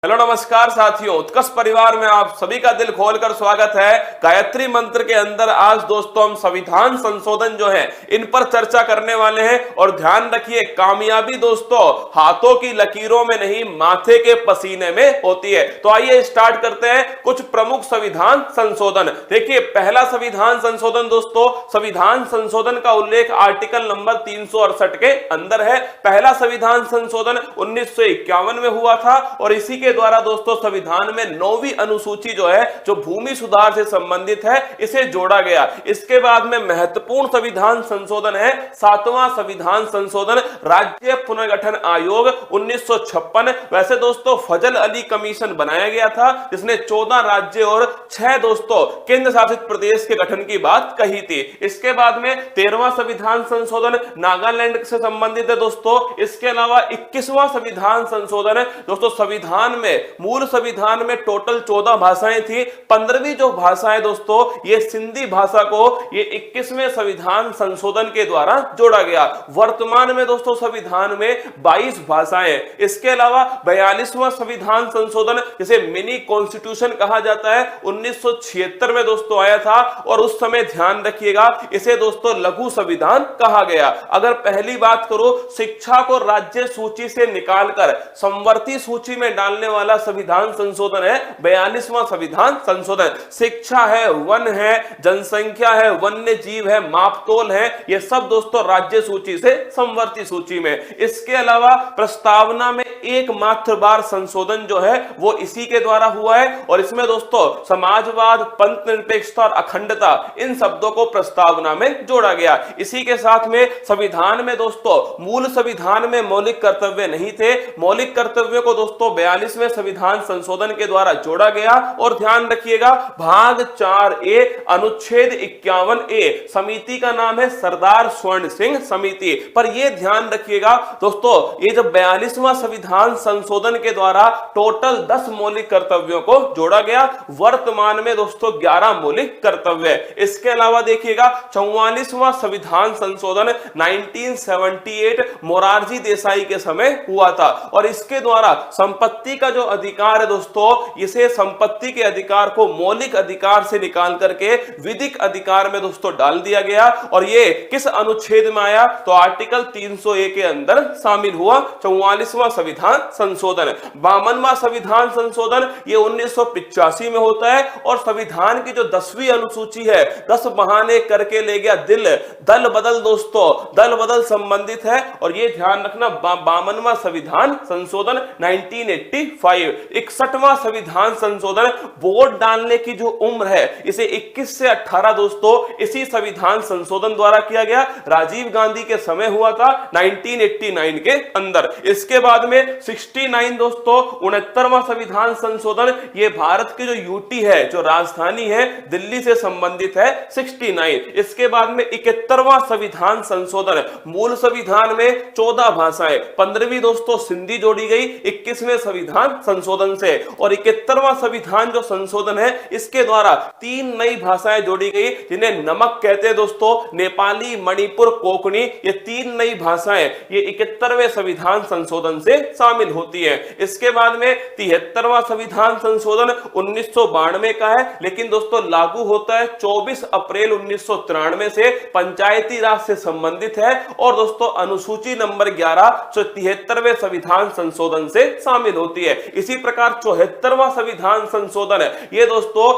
Hello नमस्कार साथियों, उत्कर्ष परिवार में आप सभी का दिल खोलकर स्वागत है। गायत्री मंत्र के अंदर आज दोस्तों हम संविधान संशोधन जो है इन पर चर्चा करने वाले हैं। और ध्यान रखिए, कामयाबी दोस्तों हाथों की लकीरों में नहीं माथे के पसीने में होती है। तो आइए स्टार्ट करते हैं कुछ प्रमुख संविधान संशोधन। देखिए, पहला संविधान संशोधन दोस्तों, संविधान संशोधन का उल्लेख आर्टिकल नंबर 368 के अंदर है। पहला संविधान संशोधन 1951 में हुआ था और इसी के द्वारा दोस्तों संविधान में 9वीं अनुसूची जो है, जो भूमि सुधार से संबंधित है, इसे जोड़ा गया। इसके बाद में महत्वपूर्ण संविधान संशोधन है 7वां संविधान संशोधन, राज्य पुनर्गठन आयोग 1956। वैसे दोस्तों फजल अली कमीशन बनाया गया था जिसने 14 राज्य और 6 दोस्तों केंद्र शासित प्रदेश के गठन की बात कही थी। इसके बाद में 13वां संविधान संशोधन नागालैंड से संबंधित है दोस्तों। इसके अलावा 21वां संविधान संशोधन दोस्तों, संविधान में मूल संविधान में टोटल 14 भाषाएं थी। 15वीं जो भाषा है दोस्तों, ये सिंधी भाषा को ये 21वें संविधान संशोधन के द्वारा जोड़ा गया। वर्तमान में दोस्तों संविधान में 22 भाषाएं। इसके अलावा 42वां संविधान संशोधन जिसे मिनी कॉन्स्टिट्यूशन कहा जाता है 1976 में दोस्तों आया था और उस समय ध्यान रखिएगा इसे दोस्तों लघु संविधान कहा गया। अगर पहली बात करो, शिक्षा को राज्य सूची से निकालकर संवर्ती सूची में डालने वाला संविधान संशोधन है 42वां संविधान संशोधन। शिक्षा है, वन है, जनसंख्या है, वन्य जीव है, मापतोल है, ये सब दोस्तों राज्य सूची से संवर्ती सूची में। इसके अलावा प्रस्तावना में एकमात्र बार संशोधन जो है वो इसी के द्वारा हुआ है और इसमें दोस्तों समाजवाद, पंथ निरपेक्षता और अखंडता इन शब्दों को प्रस्तावना में जोड़ा गया। इसी के साथ में संविधान में दोस्तों मूल संविधान में मौलिक कर्तव्य नहीं थे। मौलिक कर्तव्यों को दोस्तों 42वें संविधान संशोधन के द्वारा जोड़ा गया। और ध्यान रखिएगा, भाग 4A अनुच्छेद 51A, समिति का नाम है सरदार स्वर्ण सिंह समिति। पर यह ध्यान रखिएगा दोस्तों, ये जब 42वां संविधान संशोधन के द्वारा टोटल 10 मौलिक कर्तव्यों को जोड़ा गया। वर्तमान में दोस्तों 11 मौलिक कर्तव्य। इसके अलावा देखिएगा 44वां संविधान संशोधन 1978 मोरारजी देसाई के समय हुआ था और इसके द्वारा संपत्ति का जो अधिकार है दोस्तों, इसे संपत्ति के अधिकार को मौलिक अधिकार से निकाल करके विधिक अधिकार में दोस्तों डाल दिया गया। और ये किस अनुच्छेद में आया? तो आर्टिकल 301 के अंदर शामिल हुआ 44वां संविधान संशोधन। 52वां संविधान संशोधन ये 1985 में होता है और संविधान की जो 10वीं अनुसूची है, 10 बहाने करके ले गया दिल, दल बदल दोस्तों, दल बदल संबंधित है। और ये ध्यान रखना, 52वां संविधान संशोधन 1985। 61वां संविधान संशोधन, वोट डालने की जो उम्र है इसे 21 से 18 दोस्तों इसी संविधान संशोधन द्वारा किया गया। राजीव गांधी के समय हुआ था 1989 के अंदर। इसके बाद में 69 दोस्तों 69वां संविधान संशोधन, ये भारत की जो यूटी है, जो राजधानी है दिल्ली से संबंधित है 69। इसके बाद में 71वां संविधान संशोधन, मूल संविधान में 14 भाषाएं, 15वीं दोस्तों सिंधी जोड़ी गई 21वें संविधान संशोधन से। और 71वां संविधान जो संशोधन है इसके द्वारा 3 नई भाषाएं जोड़ी गई जिन्हें नमक कहते हैं दोस्तों, नेपाली, मणिपुर, कोंकणी। ये 3 नई भाषाएं ये 71वें संविधान संशोधन से शामिल होती है। इसके बाद में 73वां संविधान संशोधन 1992 का है, लेकिन दोस्तों लागू होता है 24 अप्रैल 1993 से, पंचायती राज से संबंधित है। और दोस्तों अनुसूची नंबर 11 जो 73वें संविधान संशोधन से शामिल होती है। इसी प्रकार 74वां संविधान संशोधन है, ये दोस्तों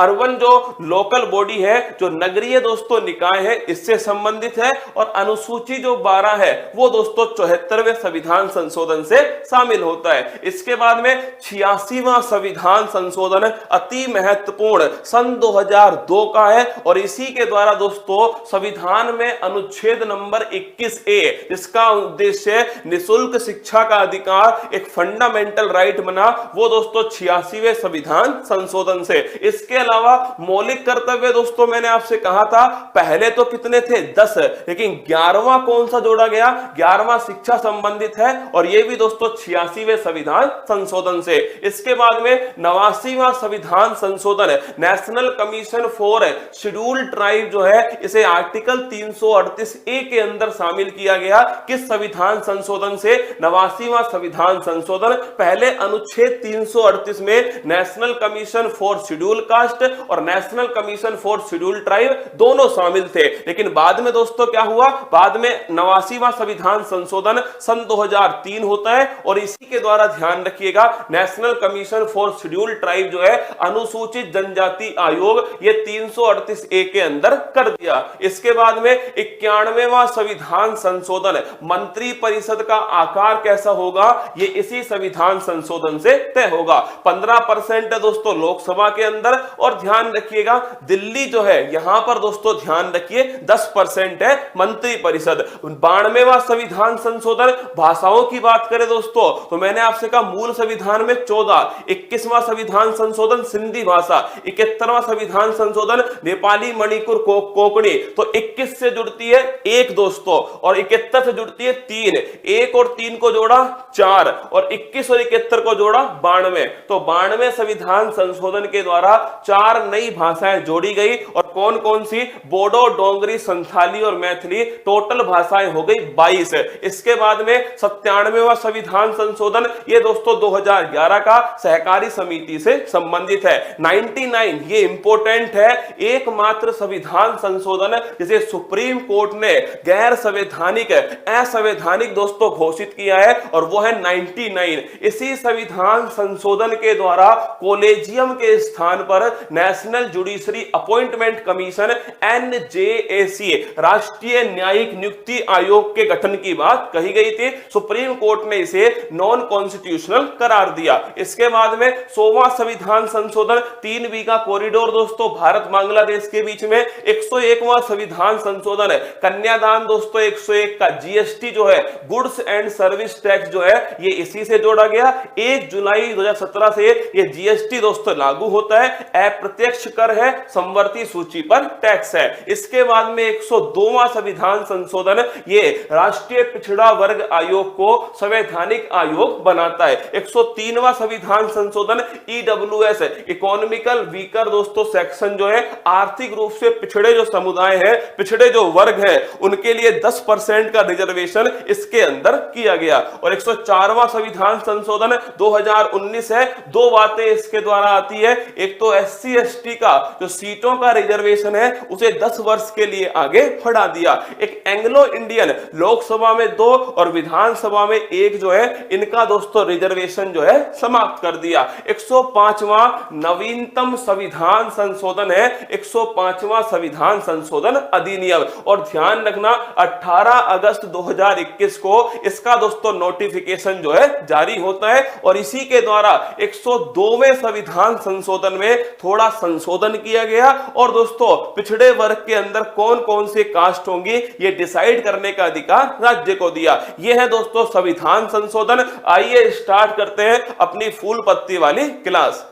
अर्बन जो लोकल बॉडी है, जो नगरीय दोस्तों निकाय है, इससे संबंधित है। और अनुसूची जो 12 है वो दोस्तों 74वें संविधान संशोधन से शामिल होता है। इसके बाद में 86वां संविधान संशोधन अति महत्वपूर्ण सन 2002 का है और इसी के द्वारा दोस्तों संविधान में अनुच्छेद नंबर 21A, जिसका उद्देश्य निःशुल्क शिक्षा का अधिकार एक फंडामेंटल राइट बना, वो दोस्तों 86वें संविधान संशोधन से। इसके अलावा मौलिक कर्तव्य दोस्तों मैंने आपसे कहा था पहले तो कितने थे? 10, लेकिन 11वां कौन सा जोड़ा गया? 11वां शिक्षा संबंधित है और ये भी दोस्तों 86वें संविधान संशोधन से। इसके बाद में 89वां संविधान संशोधन, national Commission for scheduled tribe जो है, इसे आर्टिकल 338A के अंदर शामिल किया गया। किस संविधान संशोधन से? 89वां संविधान संशोधन। पहले अनुच्छेद 338 में National Commission for Scheduled Caste और National Commission for Scheduled Tribe दोनों शामिल थे, लेकिन बाद में दोस्तों क्या हुआ, बाद में 89वां संविधान संशोधन सन 2003 होता है और इसी के द्वारा ध्यान रखिएगा national Commission for Scheduled tribe जो है अनुसूचित जनजाति आयोग ये 338 ए के अंदर कर दिया। इसके बाद में 91वां संविधान संशोधन, मंत्री परिषद का आकार कैसा होगा ये इसी संविधान संशोधन से तय होगा। 15% है दोस्तों लोकसभा के अंदर और ध्यान रखिएगा दिल्ली जो है यहां पर दोस्तों ध्यान रखिए 10% है मंत्री परिषद। 92वां संविधान संशोधन, भाषाओं की बात करें दोस्तों तो मैंने आपसे कहा मूल संविधान में 14, 21वां संविधान संशोधन सिंधी भाषा, 71वां संविधान संशोधन नेपाली मणिपुर कोंकणी, तो 21 से जुड़ती है 1 दोस्तों और 71 से जुड़ती है 3, 1 और 3 को जोड़ा 4 और 21 और 71 को जोड़ा 92, तो 92 संविधान संशोधन के द्वारा 4 नई भाषाएं जोड़ी गई और कौन कौन सी, बोडो, डोंगरी, संथाली और मैथिली, टोटल भाषाएं हो गई 22। इसके बाद में 97वां संविधान संशोधन ये दोस्तों 2011 का सहकारी समिति से संबंधित है। 99 ये इंपॉर्टेंट है, एकमात्र संविधान संशोधन जिसे सुप्रीम कोर्ट ने गैर संवैधानिक असंवैधानिक दोस्तों घोषित किया है और वो है 99। इसी संविधान संशोधन के द्वारा कॉलेजियम के स्थान पर national judiciary appointment commission NJAC राष्ट्रीय न्यायिक नियुक्ति आयोग के गठन की बात कही गई थी। सुप्रीम कोर्ट ने इसे नॉन कॉन्स्टिट्यूशनल करार दिया। इसके बाद में 100वां संविधान संशोधन, 3 बीघा कॉरिडोर दोस्तों भारत बांग्लादेश के बीच में। 101वां संविधान संशोधन, कन्यादान दोस्तों 101 का, GST जो है गुड्स एंड सर्विस टैक्स जो है ये इसी से जोड़ा गया। 1 जुलाई 2017 से ये GST दोस्तों लागू होता है। अप्रत्यक्ष कर है, समवर्ती सूची पर टैक्स है। इसके बाद में 102वां संविधान संशोधन ये राष्ट्रीय पिछड़ा वर्ग आयोग को संवैधानिक आयोग बनाता है। 103वां संविधान संशोधन EWS इकोनॉमिकल वीकर दोस्तों सेक्शन जो है आर्थिक रूप से पिछड़े जो समुदाय है, पिछड़े जो वर्ग है उनके लिए 10% का रिजर्वेशन इसके अंदर किया गया। और 104वां संविधान संशोधन 2019 है। 2 बातें इसके द्वारा आती है, एक तो SC ST का जो सीटों का रिजर्वेशन है उसे 10 वर्ष के लिए आगे बढ़ा दिया। एक एंग्लो इंडियन लोकसभा में 2 और विधानसभा में 1 जो है इनका दोस्तों रिजर्वेशन जो है समाप्त कर दिया। 105वां नवीनतम संविधान संशोधन है 105वां संविधान संशोधन अधिनियम। और ध्यान रखना 18 अगस्त 2021 को इसका दोस्तों नोटिफिकेशन जो है जारी होता है और इसी के द्वारा 102वें संविधान संशोधन में थोड़ा संशोधन किया गया और दोस्तों पिछड़े वर्ग के अंदर कौन कौन से कास्ट होंगी ये डिसाइड करने का अधिकार राज्य को दिया। यह है दोस्तों संविधान संशोधन। आइए स्टार्ट करते हैं अपनी फूल पत्ती वाली क्लास।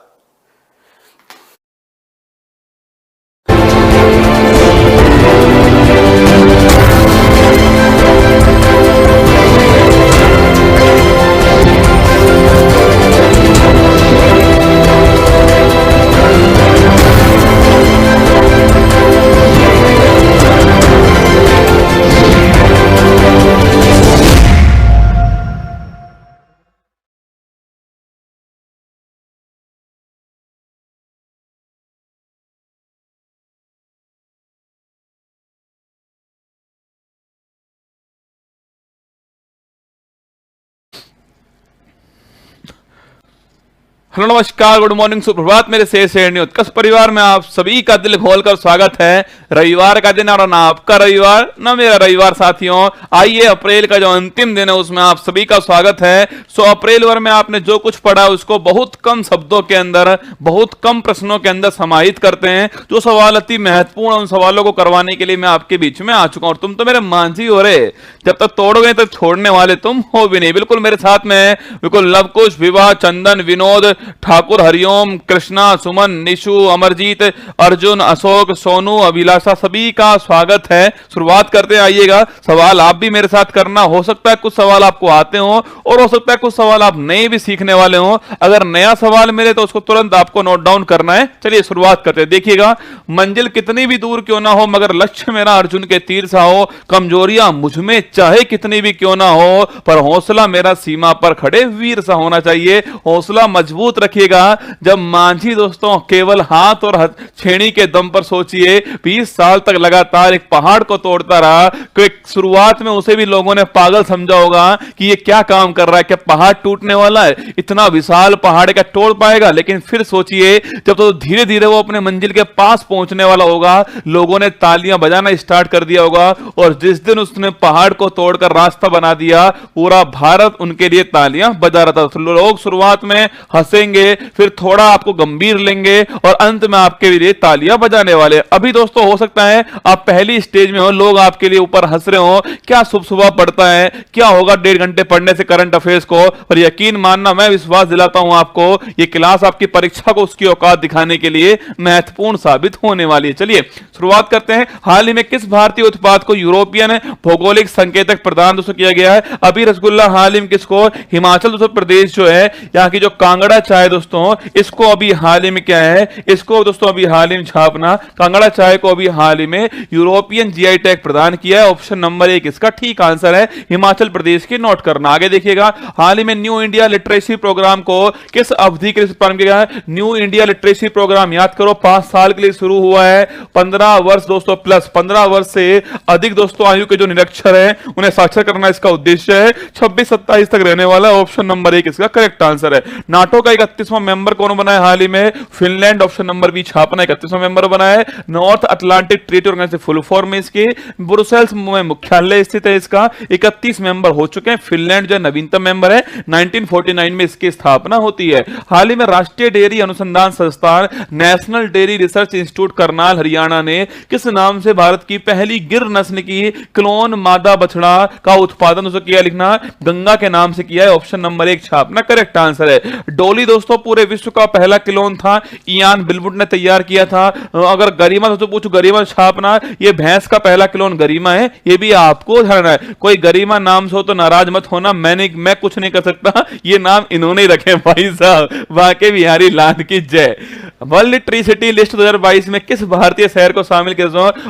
हेलो नमस्कार, गुड मॉर्निंग, सुप्रभात मेरे शेष उत्कर्ष परिवार में आप सभी का दिल खोलकर स्वागत है। रविवार का दिन और ना आपका रविवार ना मेरा रविवार साथियों। आइए अप्रैल का जो अंतिम दिन है उसमें आप सभी का स्वागत है। सो अप्रैल भर में आपने जो कुछ पढ़ा उसको बहुत कम शब्दों के अंदर, बहुत कम प्रश्नों के अंदर समाहित करते हैं। जो सवाल अति महत्वपूर्ण, उन सवालों को करवाने के लिए मैं आपके बीच में आ चुका हूं। और तुम तो मेरे मांझी हो रहे, जब तक तोड़ोगे तब छोड़ने वाले तुम हो भी नहीं। बिल्कुल मेरे साथ में बिल्कुल लवकुश, विवाह, चंदन, विनोद, ठाकुर, हरिओम, कृष्णा, सुमन, निशु, अमरजीत, अर्जुन, अशोक, सोनू, अभिलाषा, सभी का स्वागत है। शुरुआत करते हैं, आइएगा। सवाल आप भी मेरे साथ करना, हो सकता है कुछ सवाल आपको आते हो और हो सकता है कुछ सवाल आप नए भी सीखने वाले हो। अगर नया सवाल मिले तो उसको तुरंत आपको नोट डाउन करना है। चलिए शुरुआत करते हैं। देखिएगा, मंजिल कितनी भी दूर क्यों ना हो मगर लक्ष्य मेरा अर्जुन के तीर सा हो, कमजोरियां मुझमें चाहे कितनी भी क्यों ना हो पर हौसला मेरा सीमा पर खड़े वीर सा होना चाहिए। हौसला मजबूत रखिएगा। जब मांझी दोस्तों केवल हाथ और छेड़ी के दम पर सोचिए 20 साल तक लगातार एक पहाड़ को तोड़ता रहा, तो शुरुआत में उसे भी लोगों ने पागल समझा होगा कि ये क्या काम कर रहा है, क्या पहाड़ टूटने वाला है, इतना विशाल पहाड़ क्या तोड़ पाएगा। लेकिन फिर सोचिए जब तो धीरे धीरे वो अपने मंजिल के पास पहुंचने वाला होगा, लोगों ने तालियां बजाना स्टार्ट कर दिया होगा और जिस दिन उसने पहाड़ को तोड़कर रास्ता बना दिया, पूरा भारत उनके लिए तालियां बजा रहा था। तो लोग शुरुआत में हंसेंगे, फिर थोड़ा आपको गंभीर लेंगे और अंत में आपके लिए तालियां बजाने वाले। अभी दोस्तों हो सकता है आप पहली स्टेज में हो, लोग आपके लिए ऊपर हंस रहे हो, क्या सुबह सुबह पढ़ता है, क्या होगा 1.5 घंटे पढ़ने से करंट अफेयर्स को। पर यकीन मानना, मैं विश्वास दिलाता हूं आपको, ये क्लास आपकी परीक्षा को उसकी औकात दिखाने के लिए महत्वपूर्ण साबित होने वाली है। चलिए शुरुआत करते हैं। हाल ही में किस भारतीय उत्पाद को यूरोपियन भौगोलिक संकेतक प्रदान दोस्तों किया गया है? अभी रसगुल्ला हाल ही में किसको, हिमाचल दोस्तों प्रदेश जो है, यहाँ की जो कांगड़ा चाय दोस्तों, इसको अभी हाल ही में क्या है, इसको दोस्तों अभी हाल ही में छापना, कांगड़ा चाय को अभी हाल ही में यूरोपियन जीआई टैग प्रदान किया है। ऑप्शन नंबर 1 इसका ठीक आंसर है, हिमाचल प्रदेश की। नोट करना। आगे देखिएगा, हाल ही में न्यू इंडिया लिटरेसी प्रोग्राम को किस अवधि के लिए प्रारंभ किया गया है? न्यू इंडिया लिटरेसी प्रोग्राम याद करो 5 साल के लिए शुरू हुआ है। 15 वर्ष दोस्तों प्लस 15 वर्ष से अधिक दोस्तों आयु के जो निरक्षर हैं उन्हें साक्षर करना इसका उद्देश्य है। 26-27 तक रहने वाला। ऑप्शन नंबर 1 इसका करेक्ट आंसर है। नाटो का 31वां मेंबर कौन बना है हाल ही में? फिनलैंड। ऑप्शन नंबर बी छापना, 31वां मेंबर बना है। North Atlantic Treaty Organization full form में इसके ब्रुसेल्स में मुख्यालय स्थित है। इसका 31 मेंबर हो चुके हैं। फिनलैंड जो नवीनतम मेंबर है, 1949 में इसकी स्थापना होती है। हाल ही में राष्ट्रीय डेयरी अनुसंधान संस्थान national dairy research institute Karnal Haryana ने किस नाम से भारत की पहली गिर नस्ल की क्लोन मादा बछड़ा का उत्पादन उसको किया? लिखना, गंगा के नाम से किया है। ऑप्शन नंबर 1 छापना करेक्ट आंसर है। डोली दोस्तों पूरे विश्व का पहला क्लोन था, इयान बिलवुड ने तैयार किया था। अगर गरिमा दोस्तों पूछो, गरिमा छापना, ये भैंस का पहला क्लोन गरिमा है, ये भी आपको ध्यान है। कोई गरिमा नाम से हो तो नाराज मत होना, मैं कुछ नहीं कर सकता, ये नाम इन्होंने ही रखे भाई साहब। वाकई बिहारी लाल की जय। वर्ल्ड ट्री सिटी लिस्ट 2022 में किस भारतीय शहर को शामिल किया?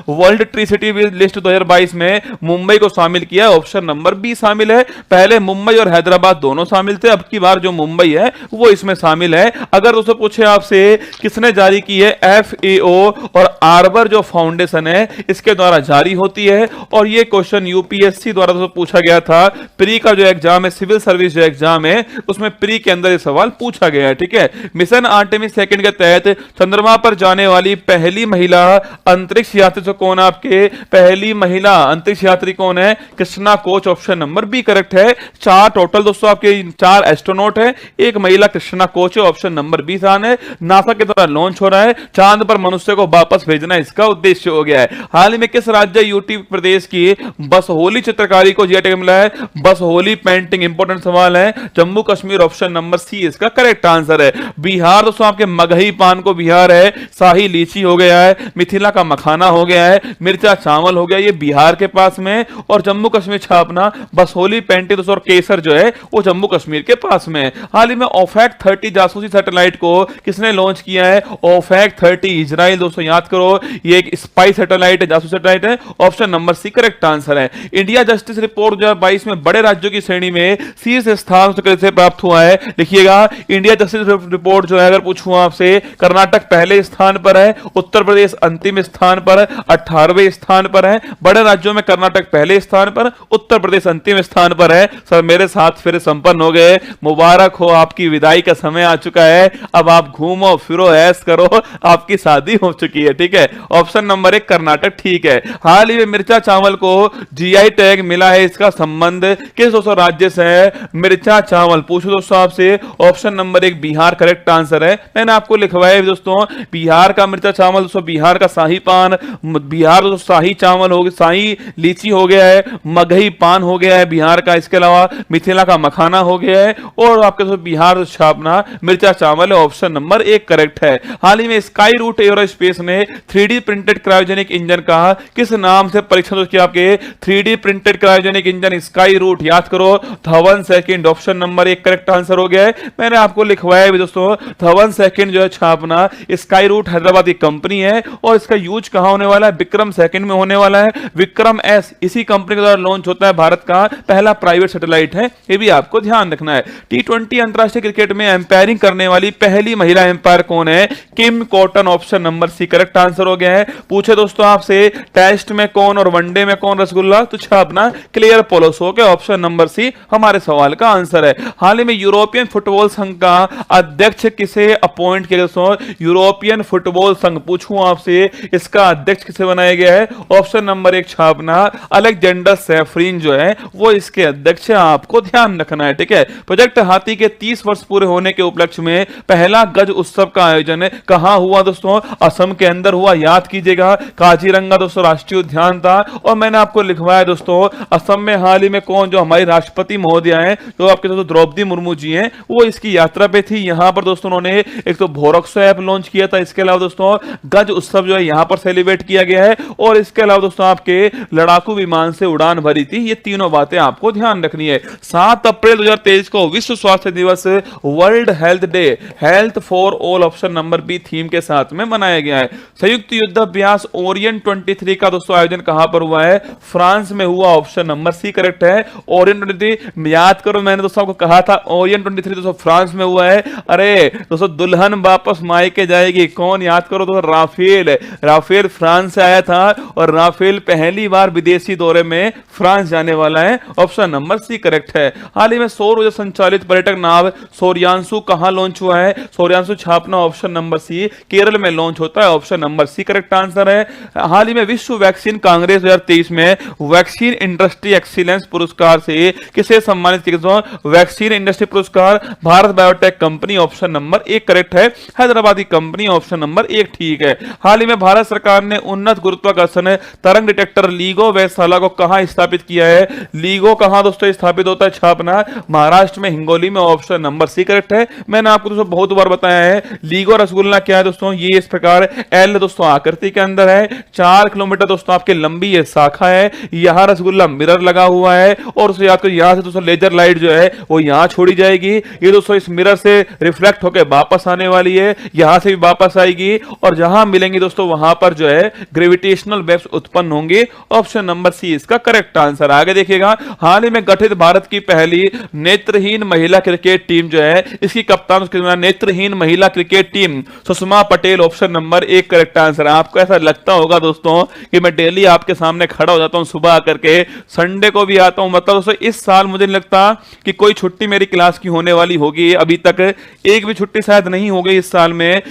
वर्ल्ड ट्री सिटी लिस्ट 2022 में मुंबई को शामिल किया। ऑप्शन नंबर बी शामिल है। पहले मुंबई और हैदराबाद दोनों शामिल थे, अब की बार जो मुंबई है वो इसमें शामिल है। अगर दोस्तों पूछे आपसे किसने जारी की है? FAO और आर्बर जो फाउंडेशन है इसके द्वारा जारी होती है। और ये क्वेश्चन यूपीएससी द्वारा दोस्तों पूछा गया था। प्री का जो एग्जाम है, सिविल सर्विस जो एग्जाम है, उसमें प्री के अंदर ये सवाल पूछा गया है। ठीक है। मिशन आर्टेमिस 2 के तहत चंद्रमा पर जाने वाली पहली महिला अंतरिक्ष यात्री तो कौन? आपके पहली महिला अंतरिक्ष यात्री कौन है? Christina Koch. Option number B correct है। 4 टोटल दोस्तों आपके 4 एस्ट्रोनॉट है, 1 महिला कृष्णा कोच है। ऑप्शन नंबर बी स्थान है। नासा के द्वारा लॉन्च हो रहा है। चांद पर मनुष्य को वापस भेजना इसका उद्देश्य हो गया है। हाल ही में किस राज्य यूटी प्रदेश की बसहोली चित्रकारी को जीआई टैग मिला है? बसहोली पेंटिंग, इंपॉर्टेंट सवाल है। Jammu Kashmir. Option number C इसका करेक्ट आंसर है। बिहार दोस्तों आपके मगही पान को बिहार है। शाही लीची हो गया है। मिथिला का मखाना हो गया है। मिर्चा चावल हो गया, ये बिहार के पास में। और जम्मू कश्मीर छापना, बसहोली पेंटिंग और केसर जो है वो जम्मू कश्मीर के पास में। हाल ही में ओफैक 30 जासूसी सैटेलाइट को किसने लॉन्च किया है? ओफैक 30 इजराइल दोस्तों याद करो, ये एक स्पाई सैटेलाइट है, जासूसी सैटेलाइट है। Option number C correct answer है। इंडिया जस्टिस रिपोर्ट 2022 में बड़े राज्यों की श्रेणी में शीर्ष स्थान कैसे प्राप्त हुआ है? लिखिएगा, इंडिया जस्टिस रिपोर्ट जो है अगर पूछूं आपसे, कर्नाटक पहले स्थान पर है, उत्तर प्रदेश अंतिम स्थान पर 18वें स्थान पर है। बड़े राज्यों में कर्नाटक पहले स्थान पर, उत्तर प्रदेश अंतिम स्थान पर है। सर मेरे साथ फिर संपन्न हो गए, मुबारक हो, आपकी विदाई का समय आ चुका है। अब आप घूमो फिरो ऐश करो, आपकी शादी हो चुकी है। ठीक है। ऑप्शन नंबर 1 कर्नाटक ठीक है। हाल ही में मिर्चा चावल को जीआई टैग मिला है, इसका संबंध किस दोस्तों राज्य से है? मिर्चा चावल पूछो दोस्तों आपसे। Option number 1 Bihar correct answer है। मैंने आपको लिखवाया दोस्तों, बिहार का मिर्चा चावल दोस्तों, बिहार का शाही पान, बिहार दोस्तों शाही चावल हो गया, शाही लीची हो गया है, मगही पान हो गया है बिहार का। इसके अलावा मिथिला का मखाना हो गया है। और आपके दोस्तों बिहार छापना मिर्चा चावल है, ऑप्शन नंबर 1 करेक्ट है। हाल ही में स्काई रूट एरोस्पेस ने 3D प्रिंटेड क्रायोजेनिक इंजन का किस नाम से परीक्षण किया? आपके 3D printed cryogenic engine Skyroot, याद करो Dhawan second, option number 1 correct answer हो गया है। मैंने आपको लिखवाया भी दोस्तों, धवन सेकंड जो है छापना स्काई रूट हैदराबाद की कंपनी है और इसका यूज कहां होने वाला है? विक्रम सेकंड में होने वाला है। विक्रम एस इसी कंपनी के द्वारा लॉन्च होता है, भारत का पहला प्राइवेट सैटेलाइट है, ये भी आपको ध्यान रखना है। T20 अंतरराष्ट्रीय क्रिकेट में एम्पायरिंग करने वाली पहली महिला एम्पायर कौन है? Kim Cotton, option number C correct answer हो गया है। पूछे दोस्तों आपसे टेस्ट में कौन और वनडे में कौन रसगुल्ला, तो छापना क्लियर पोलोस हो गया, ऑप्शन नंबर सी हमारे सवाल का आंसर है। हाल ही में यूरोपियन फुटबॉल संघ का अध्यक्ष किसे अपॉइंट किया दोस्तों? यूरोपियन फुटबॉल संघ, पूछूं आपसे इसका अध्यक्ष किसे बनाया गया है? ऑप्शन नंबर 1 छापना अलेक्जेंडर सैफरीन जो है वो इसके अध्यक्ष है, आपको ध्यान रखना है, ठीक है। प्रोजेक्ट हाथी के 30 वर्ष पूरे होने के उपलक्ष्य में पहला गज उत्सव का आयोजन कहां हुआ दोस्तों? असम के अंदर हुआ, याद कीजिएगा। काजीरंगा दोस्तों राष्ट्रीय उद्यान था और मैंने आपको लिखवाया दोस्तों असम में हाल ही में कौन, जो हमारी राष्ट्रपति महोदया है, जो आपके दोस्तों द्रौपदी मुर्मू जी हैं, वो इसकी यात्रा पे थी। यहां पर दोस्तों उन्होंने एक तो भोरक्सो ऐप लॉन्च किया था, इसके अलावा दोस्तों गज उत्सव जो है यहां पर सेलिब्रेट किया गया है और इसके अलावा दोस्तों आपके लड़ाकू विमान से उड़ान भरी थी। ये तीनों बातें आपको ध्यान रखनी है। 7 अप्रैल 2023 को विश्व स्वास्थ्य दिवस, world health day, health for all, option number B theme के साथ में मनाया गया है। संयुक्त युद्धाभ्यास ओरियन 23 का दोस्तों आयोजन कहां पर हुआ है? फ्रांस में हुआ, ऑप्शन नंबर सी करेक्ट है। ओरियन 23 याद करो, मैंने दोस्तों आपको कहा था ओरियन 23 दोस्तों फ्रांस में हुआ है। अरे दोस्तों दुल्हन वापस मायके जाएगी, कौन, याद करो दोस्तों राफेल। राफेल फ्रांस से आया था और राफेल पहली बार विदेशी दौरे में फ्रांस जाने वाला है, ऑप्शन नंबर सी करेक्ट है। हाल ही में सौर ऊर्जा संचालित पर्यटक नाव सौर्यांशु कहां लॉन्च हुआ है? सौर्यांशु छापना, ऑप्शन नंबर सी केरल में लॉन्च होता है, option number C correct answer है। हाल ही में विश्व वैक्सीन कांग्रेस 2023 में वैक्सीन इंडस्ट्री एक्सीलेंस पुरस्कार से किसे सम्मानित किया? वैक्सीन इंडस्ट्री पुरस्कार Bharat biotech company, option number 1 correct है। हैदराबादी कंपनी, ऑप्शन नंबर 1 ठीक है। हाल ही में भारत सरकार ने उन्नत गुरुत्वाकर्षण तरंग डिटेक्टर लीगो वैधशाला को कहां स्थापित किया है? लीगो कहां दोस्तों स्थापित होता है? छापना महाराष्ट्र में हिंगोली में, ऑप्शन नंबर सी करेक्ट है। मैंने आपको दोस्तों बहुत बार बताया है लीगो रसगुल्ला क्या है दोस्तों, ये इस प्रकार एल दोस्तों आकृति के अंदर है, 4 किलोमीटर दोस्तों आपके लंबी ये शाखा है। यहां रसगुल्ला मिरर लगा हुआ है और उसे आपको यहां से दोस्तों लेजर लाइट जो है वो यहां छोड़ी जाएगी, ये दोस्तों इस मिरर से रिफ्लेक्ट होकर वापस आने वाली है, यहां से भी वापस आएगी और जहां मिलेंगी दोस्तों वहां पर जो है ग्रेविटेशनल वेव्स उत्पन्न होंगे, ऑप्शन नंबर सी इसका करेक्ट आंसर। आगे देखिएगा, हाल ही में गठित भारत की पहली नेत्रहीन महिला क्रिकेट टीम जो है, इसकी कप्तान उसके नेत्रहीन महिला cricket team Sushma Patel, option number 1 correct answer. आपको ऐसा लगता होगा दोस्तों कि मैं डेली आपके सामने खड़ा हो जाता हूं, सुबह आकर के संडे को भी आता हूं, मतलब दोस्तों इस साल मुझे नहीं लगता कि कोई छुट्टी मेरी क्लास की होने वाली होगी, अभी तक एक भी छुट्टी शायद नहीं हो गई इस साल में।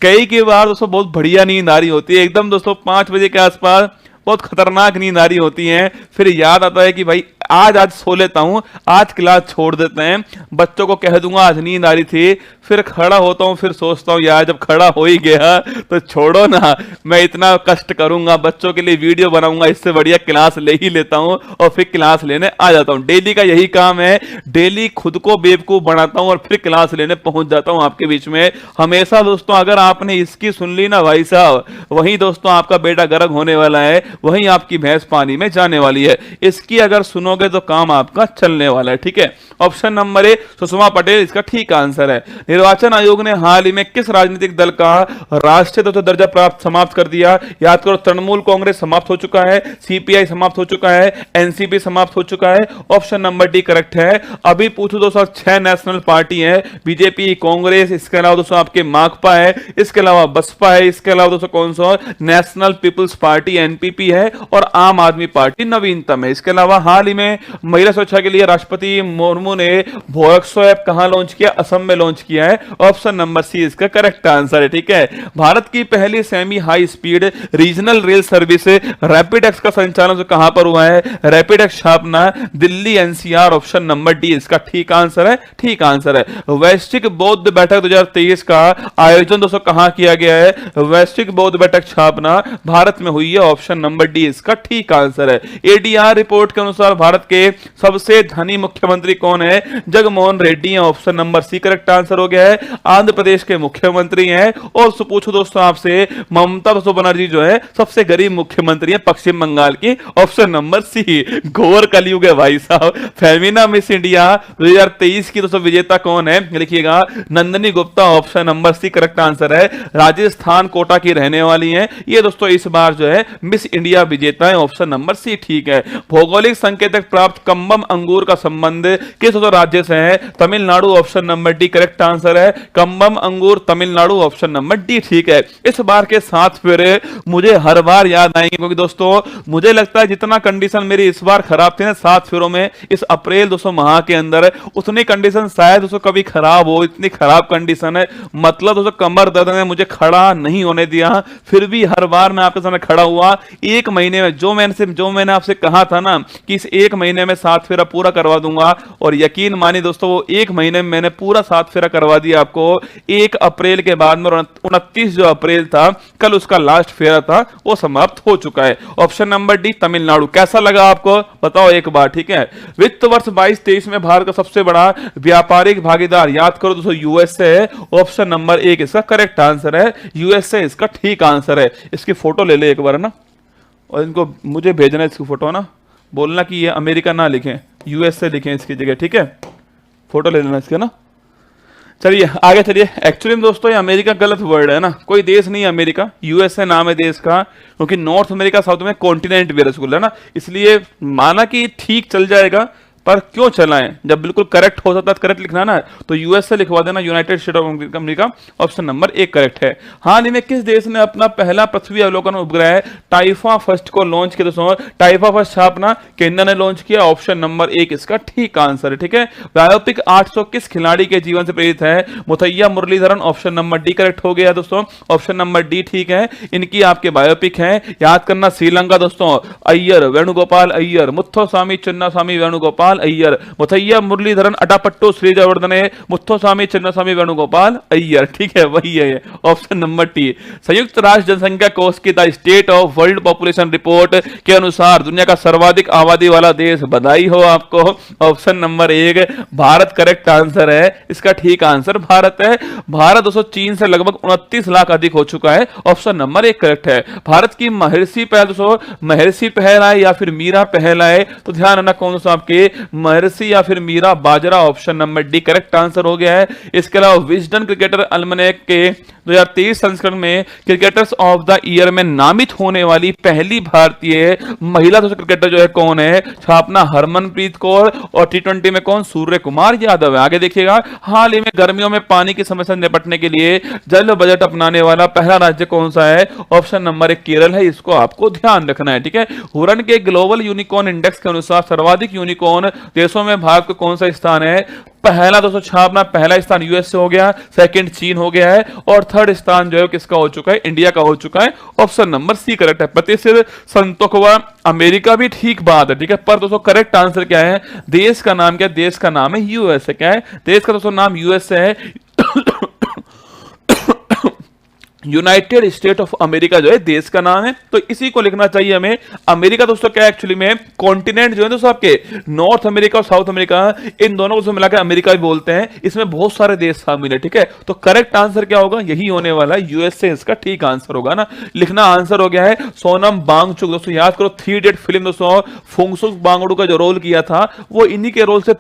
कई बार दोस्तों बहुत बढ़िया नींद आ रही होती है, एकदम दोस्तों 5 बजे के आसपास बहुत खतरनाक नींद आ रही होती है, फिर याद आता है कि भाई आज सो लेता हूं, आज क्लास छोड़ देते हैं, बच्चों को कह दूंगा आज नींद आ रही थी, फिर खड़ा होता हूं, फिर सोचता हूं यार जब खड़ा हो ही गया तो छोड़ो ना, मैं इतना कष्ट करूंगा बच्चों के लिए वीडियो बनाऊंगा, इससे बढ़िया क्लास ले ही लेता हूं और फिर क्लास लेने आ जाता हूं। डेली का यही काम है, डेली खुद को बेवकूफ बनाता हूं और फिर क्लास लेने पहुंच जाता हूं आपके बीच में। हमेशा दोस्तों अगर आपने इसकी सुन ली ना भाई साहब, वही दोस्तों आपका बेटा गर्क होने वाला है, वही आपकी भैंस पानी में जाने वाली है। इसकी अगर सुनोगे तो काम आपका चलने वाला है, ठीक है। Option number A Sushma Patel इसका ठीक आंसर है। निर्वाचन आयोग ने हाल ही में किस राजनीतिक दल का राष्ट्रीय दर्जा प्राप्त समाप्त कर दिया? याद करो, तृणमूल कांग्रेस समाप्त हो चुका है, सीपीआई समाप्त हो चुका है, एनसीपी समाप्त हो चुका है, ऑप्शन नंबर डी करेक्ट है। अभी पूछो दोस्तों 6 नेशनल पार्टी है, बीजेपी, कांग्रेस, इसके अलावा दोस्तों आपके माकपा है, इसके अलावा बसपा है, इसके अलावा दोस्तों कौन सा नेशनल पीपुल्स पार्टी एनपीपी है और आम आदमी पार्टी नवीनतम है। इसके अलावा हाल ही में महिला सुरक्षा के लिए राष्ट्रपति मुर्मू ने भोरक्सो ऐप कहां लॉन्च किया? असम में लॉन्च किया है, ऑप्शन नंबर सी इसका करेक्ट आंसर है, ठीक है। भारत की पहली semi high speed regional rail service Rapid X का संचालन कहां पर हुआ है? रैपिड एक्स छापना Delhi NCR, option number D इसका ठीक आंसर है, ठीक आंसर है। वैश्विक बौद्ध बैठक 2023 का आयोजन दोस्तों कहां किया गया है? वैश्विक बौद्ध बैठक छापना भारत में हुई है, ऑप्शन नंबर डी इसका ठीक आंसर है। एडीआर रिपोर्ट के अनुसार भारत भारत के सबसे धनी मुख्यमंत्री कौन है? जगनमोहन रेड्डी है, option number C correct answer हो गया है। आंध्र प्रदेश के मुख्यमंत्री हैं। और पूछो दोस्तों आपसे, ममता बनर्जी जो है सबसे गरीब मुख्यमंत्री है पश्चिम बंगाल की, ऑप्शन नंबर सी। घोर कलयुग है भाई साहब। फेमिना मिस इंडिया 2023 की दोस्तों विजेता कौन है? लिखिएगा Nandini Gupta, option number C correct answer है। राजस्थान कोटा की रहने वाली हैं ये दोस्तों इस बार जो है मिस इंडिया विजेता है, ऑप्शन नंबर सी ठीक है। भौगोलिक संकेतक प्राप्त कम्बम अंगूर का संबंध किस दोस्तों राज्य से है? Tamil Nadu, option number D correct answer है। कम्बम अंगूर तमिलनाडु, ऑप्शन नंबर डी ठीक है। इस बार के 7 फेरे मुझे हर बार याद आएंगे, क्योंकि दोस्तों मुझे लगता है जितना कंडीशन मेरी इस बार खराब थी ना 7 फेरों में इस अप्रैल दोस्तों माह के अंदर, उतनी कंडीशन शायद दोस्तों कभी खराब हो। इतनी खराब कंडीशन है, मतलब दोस्तों कमर दर्द ने मुझे खड़ा नहीं होने दिया, फिर भी हर बार मैं आपके सामने खड़ा हुआ। एक महीने में जो मैंने आपसे कहा था ना कि इस एक महीने में 7 फेरा पूरा करवा दूंगा, और यकीन मानिए दोस्तों वो एक महीने में मैंने पूरा 7 फेरा करवा दिया आपको। 1 अप्रैल के बाद में 29 जो अप्रैल था, कल उसका लास्ट फेरा था, वो समाप्त हो चुका है। Option number D Tamil Nadu. कैसा लगा आपको बताओ एक बार, ठीक है। वित्त वर्ष 22-23 में भारत का सबसे बड़ा व्यापारिक भागीदार याद करो दोस्तों यूएसए है, ऑप्शन नंबर 1 इसका करेक्ट आंसर है। यूएसए इसका ठीक आंसर है। इसकी फोटो ले ले एक बार ना, और इनको मुझे भेजना है इसकी फोटो ना, बोलना कि ये अमेरिका ना लिखें, यूएसए लिखें इसकी जगह, ठीक है। फोटो ले लेना इसके ना। चलिए आगे चलिए। एक्चुअली में दोस्तों ये अमेरिका गलत वर्ड है ना, कोई देश नहीं है अमेरिका, यूएसए नाम है देश का, क्योंकि नॉर्थ अमेरिका साउथ में कॉन्टिनेंट भी रसगुल्ला है ना, इसलिए माना कि ठीक चल जाएगा, पर क्यों चलाएं जब बिल्कुल करेक्ट हो सकता है। करेक्ट लिखना ना तो यूएसए लिखवा देना, United state of America, option number 1 correct है। हाल ही में किस देश ने अपना पहला पृथ्वी अवलोकन उपग्रह टाइफा फर्स्ट को लॉन्च किया दोस्तों? टाइफा फर्स्ट छापना केंद्र ने लॉन्च किया, ऑप्शन नंबर 1 इसका ठीक आंसर है, ठीक है। बायोपिक 800 किस खिलाड़ी के जीवन से प्रेरित है? Muttiah Muralitharan, option number D correct हो गया दोस्तों, ऑप्शन नंबर डी ठीक है। इनकी आपके बायोपिक है, याद करना श्रीलंका दोस्तों, अय्यर वेणुगोपाल अय्यर, मुत्थुस्वामी चिन्नास्वामी वेणुगोपाल अय्यर, मुथैया मुरलीधरन अटापट्टू श्रीजवर्धने, मुत्थुस्वामी चिन्नास्वामी वेणुगोपाल अय्यर, ठीक है वही है, ऑप्शन नंबर टी। संयुक्त राष्ट्र जनसंख्या कोष की the state of world population report के अनुसार दुनिया का सर्वाधिक आबादी वाला देश, बधाई हो आपको, option number 1 Bharat correct answer है। इसका ठीक आंसर भारत है। भारत दोस्तों चीन से लगभग 29 लाख अधिक हो चुका है, ऑप्शन नंबर 1 करेक्ट है। भारत की महर्षि पहल दोस्तों, महर्षि पहल आए या फिर मीरा पहल आए, तो ध्यान रखना कौन सा आपके महर्षि या फिर मीरा बाजरा, option number D correct answer हो गया है। इसके अलावा विजडन क्रिकेटर अलमनेक के 2023 संस्करण में क्रिकेटर्स ऑफ द ईयर में नामित होने वाली पहली भारतीय महिला क्रिकेटर जो है कौन है? छापना हरमनप्रीत कौर, और टी20 में कौन? सूर्य कुमार यादव है। आगे देखिएगा, हाल ही में गर्मियों में पानी की समस्या से निपटने के लिए जल बजट अपनाने वाला पहला राज्य कौन सा है? ऑप्शन नंबर 1 केरल है। इसको आपको ध्यान रखना है, ठीक है। हुरन के ग्लोबल यूनिकॉर्न इंडेक्स के अनुसार सर्वाधिक यूनिकॉर्न देशों में भारत का कौन सा स्थान है? पहला दोस्तों छापना, पहला स्थान यूएसए हो गया, सेकंड चीन हो गया है, और थर्ड स्थान जो है किसका हो चुका है? इंडिया का हो चुका है, ऑप्शन नंबर सी करेक्ट है। प्रतिशत संतोषवा अमेरिका भी ठीक बात है, ठीक है, पर दोस्तों करेक्ट आंसर क्या है? देश का नाम क्या है? देश का नाम है यूएसए। क्या है देश का दोस्तों नाम? यूएसए है। यूनाइटेड स्टेट ऑफ अमेरिका जो है देश का नाम है, तो इसी को लिखना चाहिए हमें। अमेरिका दोस्तों क्या एक्चुअली में कॉन्टिनेंट जो है दोस्तों आपके नॉर्थ अमेरिका और साउथ अमेरिका, इन दोनों को मिलाकर अमेरिका भी बोलते हैं। इसमें बहुत सारे देश शामिल है, ठीक है। तो करेक्ट आंसर क्या होगा? यही होने वाला है, यूएसए इसका ठीक आंसर होगा ना। लिखना आंसर हो गया है सोनम वांगचुक। दोस्तों याद करो 3 इडियट फिल्म दोस्तों, फुंगसुक वांगडू का जो रोल किया था वो इन्हीं के रोल से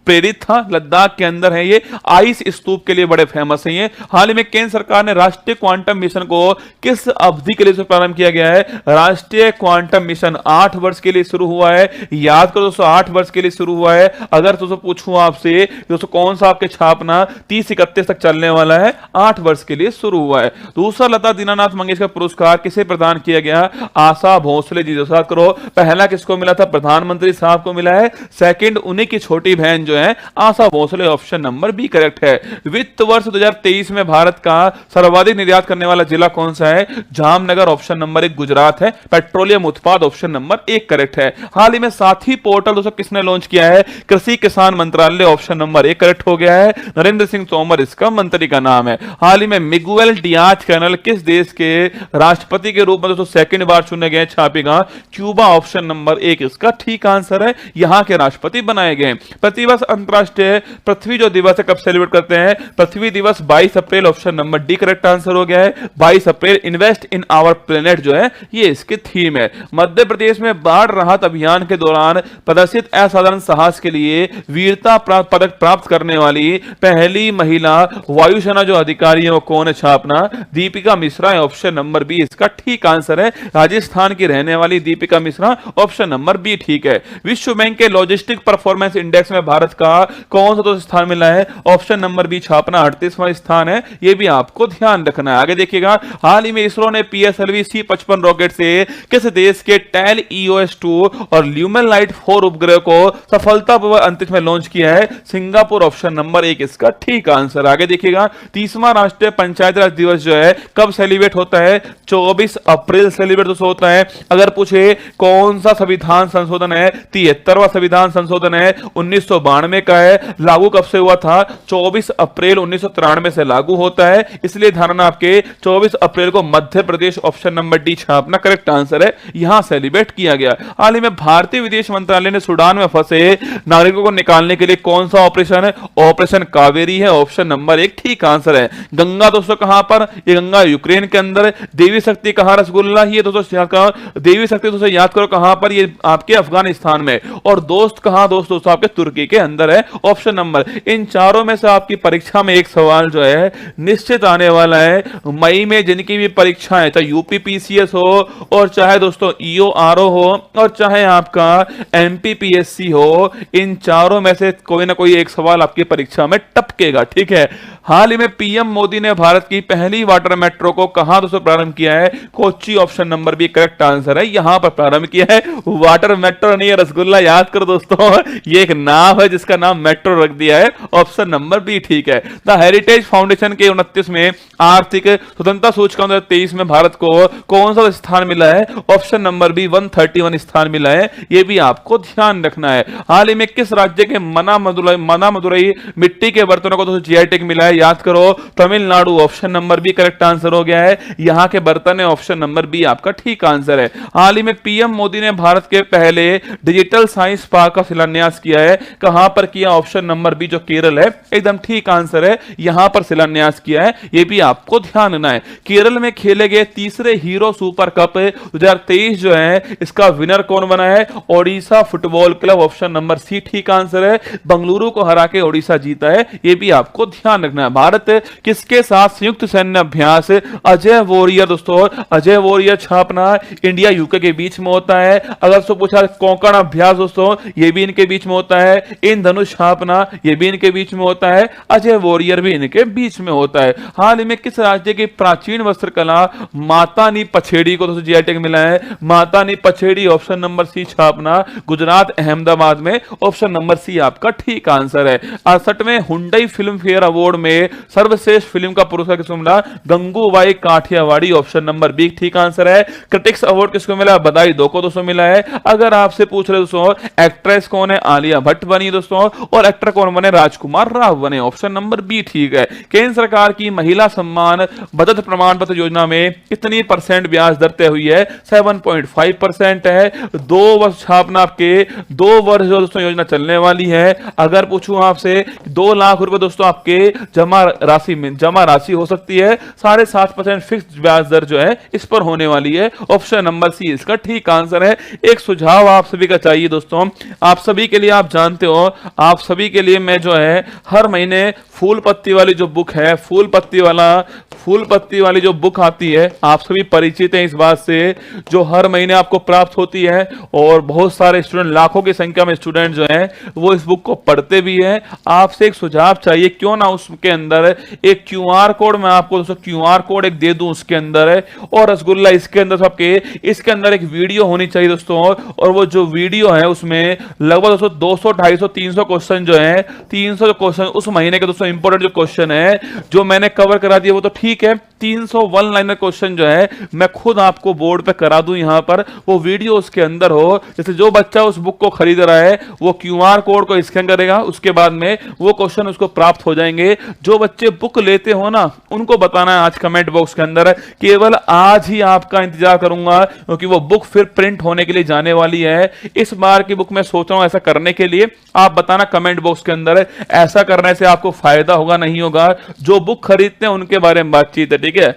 प्रेरित था। लद्दाख के अंदर है ये, आइस स्तूप के लिए बड़े फेमस है ये। हाल ही में केंद्र सरकार ने राष्ट्रीय क्वांटम मिशन को किस अवधि के लिए प्रारंभ किया गया है? राष्ट्रीय क्वांटम मिशन 8 वर्ष के लिए शुरू हुआ है। याद करो दोस्तों 8 वर्ष के लिए शुरू हुआ है। अगर दोस्तों पूछूं आपसे दोस्तों कौन सा आपके छापना 30-31 तक चलने वाला है, 8 वर्ष के लिए शुरू हुआ है। दूसरा लता दीनानाथ मंगेशकर पुरस्कार किसे प्रदान किया गया? आशा भोसले जी। याद करो पहला किसको मिला था? प्रधानमंत्री साहब को मिला है। सेकंड उन्हीं की छोटी बहन जो है Asha Bhosle, option number B correct है। वित्त वर्ष 2023 में भारत का सर्वाधिक निर्यात करने वाला जिला कौन सा है? जामनगर, ऑप्शन नंबर 1 गुजरात है। पेट्रोलियम उत्पाद, ऑप्शन नंबर 1 करेक्ट है। हाल ही में साथी पोर्टल दोस्तों किसने लॉन्च किया है? कृषि किसान मंत्रालय, ऑप्शन नंबर 1 करेक्ट हो गया है। नरेंद्र सिंह तोमर इसका मंत्री का नाम है। हाल ही में मिगुएल डियाज कैनल किस देश के राष्ट्रपति के रूप में दोस्तों सेकंड बार चुने गए? छापेगा क्यूबा, ऑप्शन नंबर 1 इसका ठीक आंसर है। यहां के राष्ट्रपति बनाए गए। प्रतिवर्ष अंतरराष्ट्रीय पृथ्वी जो दिवस है कब सेलिब्रेट करते हैं? पृथ्वी दिवस 22 अप्रैल, option number D correct answer हो गया है। 22 अप्रैल इन्वेस्ट इन आवर प्लेनेट जो है ये इसकी थीम है। मध्य प्रदेश में बाढ़ राहत अभियान के दौरान प्रदर्शित असाधारण साहस के लिए वीरता पदक प्राप्त करने वाली पहली महिला वायुसेना जो अधिकारी है वो कौन है? छापना दीपिका मिश्रा है, ऑप्शन नंबर बी इसका ठीक आंसर है। राजस्थान की रहने वाली Deepika Mishra, option number B ठीक है। विश्व बैंक के लॉजिस्टिक परफॉर्मेंस इंडेक्स में भारत का कौन सा स्थान मिला है? ऑप्शन नंबर बी छापना 38वां स्थान है। यह भी आपको ध्यान रखना है। आगे देखिएगा, हाल ही में इसरो ने PSLV C-55 रॉकेट से किस देश के टेल EOS-2 और ल्यूमेन लाइट 4 उपग्रह को सफलतापूर्वक अंतरिक्ष में लॉन्च किया है? सिंगापुर, ऑप्शन नंबर 1 इसका ठीक आंसर। आगे देखिएगा, 30वां राष्ट्रीय पंचायत राज दिवस जो है कब सेलिब्रेट होता है? 24 अप्रैल सेलिब्रेट दोस्तों होता है। अगर पूछे कौन सा संविधान संशोधन है? 73वां संविधान संशोधन है, 1992 का है। लागू कब से हुआ था? 24 अप्रैल 1993 से लागू होता है। इसलिए धारणा आपके 24 अप्रैल को Madhya Pradesh, option number D छापना करेक्ट आंसर है। यहां सेलिब्रेट किया गया। हाल ही में भारतीय विदेश मंत्रालय ने सूडान में फंसे नागरिकों को निकालने के लिए कौन सा ऑपरेशन है? ऑपरेशन कावेरी है, ऑप्शन नंबर 1 ठीक आंसर है। गंगा दोस्तों कहां पर? ये गंगा यूक्रेन के अंदर। देवी शक्ति कहां? रसगुल्ला ही है दोस्तों। देवी शक्ति दोस्तों याद करो कहां पर? ये आपके अफगानिस्तान में। और दोस्त कहां? दोस्तों आपके तुर्की के अंदर है, ऑप्शन नंबर। इन चारों में से आपकी परीक्षा में एक सवाल जो है निश्चित आने वाला है। मई में जिनकी भी परीक्षाएं, चाहे UPPCS हो और चाहे दोस्तों EORO हो और चाहे आपका MPPSC हो, इन चारों में से कोई ना कोई एक सवाल आपकी परीक्षा में टपकेगा, ठीक है। हाल ही में PM मोदी ने भारत की पहली वाटर मेट्रो को कहां दोस्तों प्रारंभ किया है? Kochi, option number B correct answer है। यहां पर प्रारंभ किया है। वाटर मेट्रो नहीं है, रसगुल्ला याद करो दोस्तों, ये एक नाव है जिसका नाम मेट्रो रख दिया है, ऑप्शन नंबर बी ठीक है। द हेरिटेज फाउंडेशन के 29वें आर्थिक स्वतंत्रता सूचकांक 2023 में भारत को कौन सा स्थान मिला है? ऑप्शन नंबर बी 131 स्थान मिला है। यह भी आपको ध्यान रखना है। हाल ही में किस राज्य के मना मदुरई मिट्टी के बर्तनों को दोस्तों GI टैग मिला है? याद करो Tamil Nadu, option number B correct answer हो गया है। यहां के बर्तन है, ऑप्शन नंबर बी आपका ठीक आंसर है। हाल ही में PM मोदी ने भारत के पहले डिजिटल साइंस पार्क का शिलान्यास किया है। कहां पर किया? ऑप्शन नंबर बी जो केरल है, एकदम ठीक आंसर है। यहां पर शिलान्यास किया है, यह भी आपको ध्यान रखना है। केरल में खेले गए तीसरे हीरो सुपर कप 2023 जो है इसका विनर कौन बना है? Odisha football club, option number C ठीक आंसर है। बंगलुरु को हरा के ओडिशा जीता है, यह भी आपको ध्यान रखना है। भारत किसके साथ संयुक्त सैन्य अभ्यास अजय वॉरियर दोस्तों, अजय वॉरियर छापना इंडिया यूके के बीच में होता है। अगर सो पूछा कोंकण अभ्यास दोस्तों, यह भी इनके बीच में होता है। इन धनुष छापना यह भी इनके बीच में होता है। अजय वॉरियर भी इनके बीच में होता है। हाल ही में किस राज्य की प्राचीन वस्त्रकला मातानी पछेड़ी को दोस्तों GI टैग मिला है? Matani Pachedi, option number C छापना गुजरात अहमदाबाद में, ऑप्शन नंबर सी आपका ठीक आंसर है। 68वें हुंडई फिल्म फेयर अवार्ड में सर्वश्रेष्ठ फिल्म का पुरस्कार किसको मिला? Gangubai Kathiawadi, option number B ठीक आंसर है। क्रिटिक्स अवार्ड किसको मिला? बधाई दो को दोस्तों मिला है। अगर आपसे पूछ रहे दोस्तों एक्ट्रेस कौन है? आलिया भट्ट बनी दोस्तों, और एक्टर कौन बने? राजकुमार राव बने, ऑप्शन नंबर बी ठीक है। केंद्र सरकार की महिला सम्मान बचत प्रमाण पत्र योजना में कितनी % ब्याज दर तय हुई है? 7.5% है। 2 वर्ष छापना आपके 2 वर्ष जो दोस्तों योजना चलने वाली है। अगर पूछूं आपसे 2 लाख रुपए दोस्तों आपके जमा राशि हो सकती है। 7.5% फिक्स ब्याज दर जो है इस पर होने वाली है, ऑप्शन नंबर सी इसका ठीक आंसर है। एक सुझाव आप सभी का चाहिए दोस्तों, आप सभी के लिए, आप जानते हो आप सभी के लिए मैं जो है हर महीने फूल पत्ती वाली जो बुक है, फूल फूल पत्ती वाली जो बुक आती है, आप सभी परिचित हैं इस बात से, जो हर महीने आपको प्राप्त होती है और बहुत सारे स्टूडेंट, लाखों की संख्या में स्टूडेंट जो हैं वो इस बुक को पढ़ते भी हैं। आपसे एक सुझाव चाहिए, क्यों ना उसके अंदर एक क्यूआर कोड मैं आपको दोस्तों क्यूआर कोड एक दे दूं उसके अंदर है, और रसगुल्ला इसके अंदर सबके, इसके अंदर एक वीडियो होनी चाहिए दोस्तों, और वो जो वीडियो है उसमें लगभग दोस्तों 200 250 300 क्वेश्चन जो है, 300 जो क्वेश्चन उस महीने के दोस्तों इंपॉर्टेंट जो क्वेश्चन है जो मैंने कवर करा दिया वो तो ठीक है, 300 वन लाइनर क्वेश्चन जो है मैं खुद आपको बोर्ड पे करा दूं, यहां पर वो वीडियो उसके अंदर हो। जैसे जो बच्चा उस बुक को खरीद रहा है वो क्यूआर कोड को स्कैन करेगा, उसके बाद में वो क्वेश्चन उसको प्राप्त हो जाएंगे। जो बच्चे बुक लेते हो ना उनको बताना है आज कमेंट बॉक्स के अंदर, केवल आज ही आपका इंतजार करूंगा क्योंकि वो बुक फिर प्रिंट होने के लिए जाने वाली है। इस बार की बुक मैं सोच रहा हूं ऐसा करने के लिए, आप बताना कमेंट बॉक्स के अंदर ऐसा करने से आपको फायदा होगा नहीं होगा। जो बुक खरीदते हैं उनके बारे में बातचीत है, ठीक है।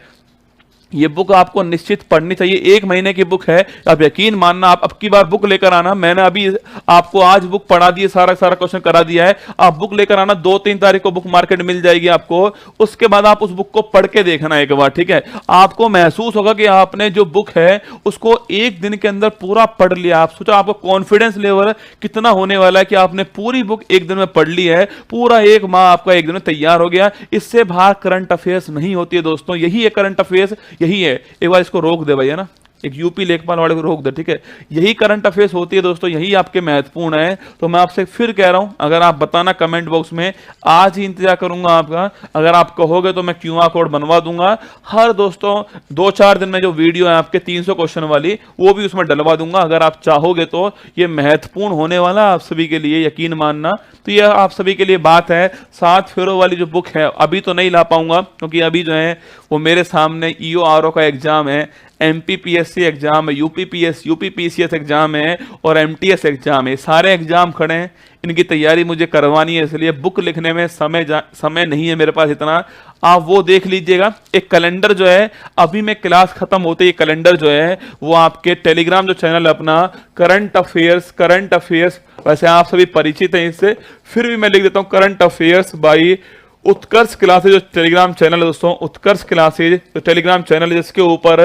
ये बुक आपको निश्चित पढ़नी चाहिए, 1 महीने की बुक है, आप यकीन मानना। आप अब की बार बुक लेकर आना, मैंने अभी आपको आज बुक पढ़ा दी है, सारा क्वेश्चन करा दिया है, आप बुक लेकर आना, 2-3 तारीख को बुक मार्केट मिल जाएगी आपको। उसके बाद आप उस बुक को पढ़ के देखना एक बार, ठीक है। आपको महसूस होगा कि आपने जो बुक है उसको 1 दिन के अंदर पूरा पढ़ लिया। आप सोचो आपको कॉन्फिडेंस लेवल कितना होने वाला है कि आपने पूरी बुक 1 दिन में पढ़ ली है, पूरा 1 माह आपका 1 दिन में तैयार हो गया। इससे बाहर करंट अफेयर्स नहीं होती है दोस्तों, यही है करंट अफेयर्स, यही है। एक बार इसको रोक दे भाई, है ना, एक यूपी लेखपाल वाले को रोक दे, ठीक है। यही करंट अफेयर्स होती है दोस्तों, यही आपके महत्वपूर्ण है। तो मैं आपसे फिर कह रहा हूं, अगर आप बताना कमेंट बॉक्स में, आज ही इंतजार करूंगा आपका। अगर आप कहोगे तो मैं क्यूआर कोड बनवा दूंगा। हर दोस्तों 2-4 दिन में जो वीडियो है आपके 300 क्वेश्चन वाली, वो भी उसमें डलवा दूंगा अगर आप चाहोगे तो। ये महत्वपूर्ण होने वाला आप सभी के लिए, यकीन मानना। तो यह आप सभी के लिए बात है। 7 फेरों वाली जो बुक है अभी तो नहीं ला पाऊंगा क्योंकि अभी जो है वो मेरे सामने ईओआरओ का एग्जाम है, एमपीपीएससी एग्जाम है, यूपीपीसीएस एग्जाम है और एमटीएस एग्जाम है। सारे एग्जाम खड़े हैं, इनकी तैयारी मुझे करवानी है, इसलिए बुक लिखने में समय नहीं है मेरे पास इतना। आप वो देख लीजिएगा। एक कैलेंडर जो है अभी मैं क्लास खत्म होते ही कैलेंडर जो है वो आपके टेलीग्राम जो चैनल अपना करंट अफेयर्स, वैसे आप सभी परिचित हैं इससे, फिर भी मैं लिख देता हूं current affairs by Utkarsh classes. जो टेलीग्राम चैनल है दोस्तों, उत्कर्ष क्लासेज जो टेलीग्राम चैनल है, जिसके ऊपर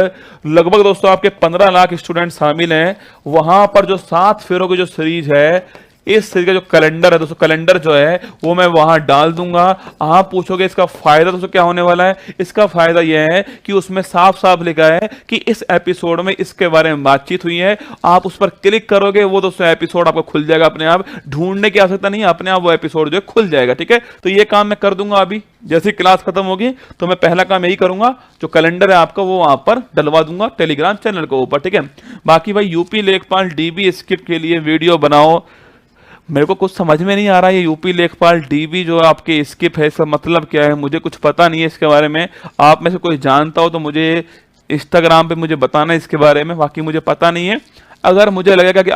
लगभग दोस्तों आपके 15 लाख स्टूडेंट शामिल हैं। वहां पर जो 7 फेरों की जो सीरीज है, इस सीरीज का जो कैलेंडर है दोस्तों, कैलेंडर जो है वो मैं वहां डाल दूंगा। आप पूछोगे इसका फायदा दोस्तों क्या होने वाला है। इसका फायदा यह है कि उसमें साफ साफ लिखा है कि इस एपिसोड में इसके बारे में बातचीत हुई है। आप उस पर क्लिक करोगे, वो दोस्तों एपिसोड आपको खुल जाएगा अपने आप, ढूंढने की आवश्यकता नहीं है, अपने आप वो एपिसोड जो है खुल जाएगा, ठीक है। तो ये काम मैं कर दूंगा अभी, जैसे क्लास खत्म होगी तो मैं पहला काम यही करूंगा, जो कैलेंडर है आपका वो वहां पर डलवा दूंगा टेलीग्राम चैनल के ऊपर, ठीक है। बाकी भाई यूपी लेखपाल डीबी स्किप के लिए वीडियो बनाओ, मेरे को कुछ समझ में नहीं आ रहा है। ये यूपी लेखपाल डीबी जो आपके स्किप है, इसका मतलब क्या है, मुझे कुछ पता नहीं है इसके बारे में। आप में से कोई जानता हो तो मुझे इंस्टाग्राम पे मुझे बताना इसके बारे में, बाकी मुझे पता नहीं है। अगर मुझे लगेगा कि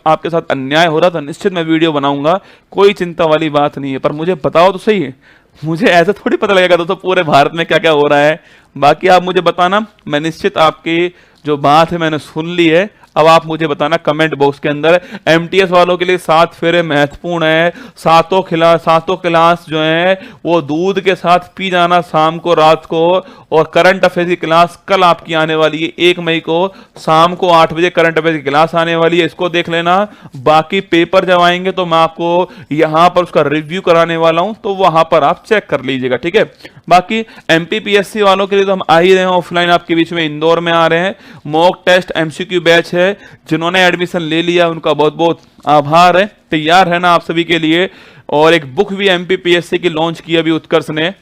आपके साथ अन्याय हो रहा तो निश्चित मैं वीडियो बनाऊंगा, कोई चिंता वाली बात नहीं है। पर मुझे बताओ तो सही है, मुझे ऐसा थोड़ी पता लगेगा दोस्तों पूरे भारत में क्या क्या हो रहा है। बाकी आप मुझे बताना, मैं निश्चित आपकी जो बात है मैंने सुन ली है। अब आप मुझे बताना कमेंट बॉक्स के अंदर। एमटीएस वालों के लिए 7 फेरे महत्वपूर्ण है। सातों क्लास जो है वो दूध के साथ पी जाना शाम को रात को। और करंट अफेयर की क्लास कल आपकी आने वाली है, 1 मई को शाम को 8 बजे करंट अफेयर की क्लास आने वाली है, इसको देख लेना। बाकी पेपर जब आएंगे तो मैं आपको यहाँ पर उसका रिव्यू कराने वाला हूँ, तो वहां पर आप चेक कर लीजिएगा, ठीक है। बाकी एमपीपीएससी वालों के लिए तो हम आ ही रहे हैं, ऑफलाइन आपके बीच में इंदौर में आ रहे हैं। मॉक टेस्ट एमसीक्यू बैच है, जिन्होंने एडमिशन ले लिया उनका बहुत बहुत आभार है। तैयार है ना आप सभी के लिए। और एक बुक भी एमपीपीएससी की लॉन्च की अभी उत्कर्ष ने,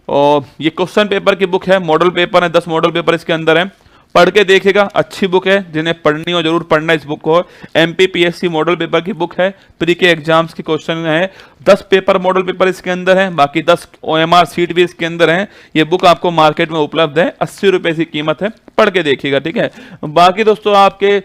और ये क्वेश्चन पेपर की बुक है, मॉडल पेपर है, 10 मॉडल पेपर इसके अंदर है। पढ़ के देखिएगा, अच्छी बुक है, जिन्हें पढ़नी हो जरूर पढ़ना इस बुक को। एमपीपीएससी मॉडल पेपर की बुक है, प्री के एग्जाम्स के क्वेश्चन है, 10 पेपर मॉडल पेपर इसके अंदर है, बाकी 10 ओएमआर सीट भी इसके अंदर है। ये बुक आपको मार्केट में उपलब्ध है, 80 रुपए की कीमत है, पढ़ के देखिएगा, ठीक है। बाकी दोस्तों आपके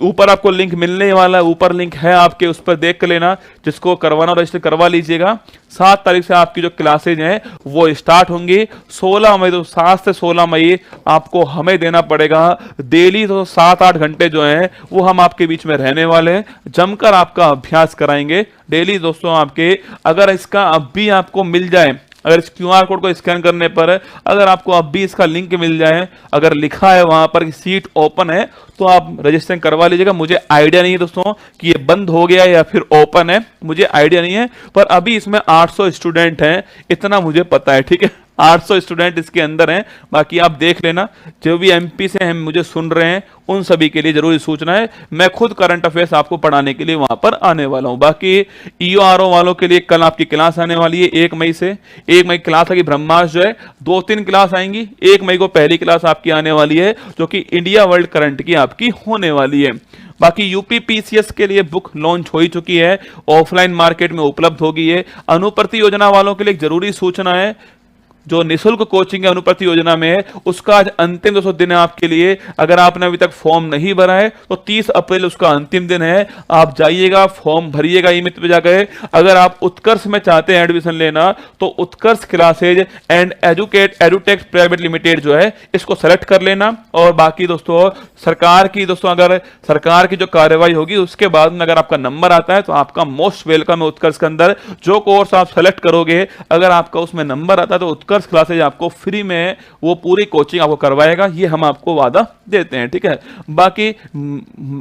ऊपर आपको लिंक मिलने वाला है, ऊपर लिंक है आपके, उस पर देख लेना, जिसको करवाना रजिस्टर करवा लीजिएगा। 7 तारीख से आपकी जो क्लासेज हैं वो स्टार्ट होंगी। 16 मई तो 7 से 16 मई आपको हमें देना पड़ेगा डेली, तो 7-8 घंटे जो हैं वो हम आपके बीच में रहने वाले हैं, जमकर आपका अभ्यास कराएंगे डेली दोस्तों आपके। अगर इसका अब भी आपको मिल जाए अगर इस QR कोड को स्कैन करने पर अगर आपको अब भी इसका लिंक मिल जाए, अगर लिखा है वहां पर कि सीट ओपन है, तो आप रजिस्ट्रेशन करवा लीजिएगा। मुझे आइडिया नहीं है दोस्तों कि ये बंद हो गया या फिर ओपन है, मुझे आइडिया नहीं है, पर अभी इसमें 800 स्टूडेंट हैं, इतना मुझे पता है, ठीक है। 800 स्टूडेंट इसके अंदर हैं। बाकी आप देख लेना, जो भी MP से हम मुझे सुन रहे हैं उन सभी के लिए जरूरी सूचना है। मैं खुद करंट अफेयर्स आपको पढ़ाने के लिए वहां पर आने वाला हूं। बाकी EORO वालों के लिए कल आपकी क्लास आने वाली है 1 मई से। 1 मई क्लास आएगी, ब्रह्मास्त्र जो है 2-3 क्लास आएंगी। 1 मई को पहली क्लास आपकी आने वाली है, जो कि इंडिया वर्ल्ड करंट की आपकी होने वाली है। बाकी UPPCS के लिए बुक लॉन्च हो ही चुकी है, ऑफलाइन मार्केट में उपलब्ध होगी। है अनुप्रति योजना वालों के लिए एक जरूरी सूचना है, जो निःशुल्क कोचिंग अनुप्रति योजना में है, उसका आज अंतिम 200 दिन है आपके लिए। अगर आपने अभी तक फॉर्म नहीं भरा है तो 30 अप्रैल उसका अंतिम दिन है। आप जाइएगा, फॉर्म भरिएगा ई-मित्र पे जाकर। अगर आप उत्कर्ष में चाहते हैं एडमिशन लेना, तो Utkarsh classes and Edutech private limited जो है, इसको सेलेक्ट कर लेना। और बाकी दोस्तों सरकार की अगर सरकार की जो कार्रवाई होगी उसके बाद में अगर आपका नंबर आता है तो आपका मोस्ट वेलकम है उत्कर्ष के अंदर। जो कोर्स आप सेलेक्ट करोगे, अगर आपका उसमें नंबर आता है तो उत्कर्ष क्लासेज आपको फ्री में वो पूरी कोचिंग आपको करवाएगा, ये हम आपको वादा देते हैं, ठीक है। बाकी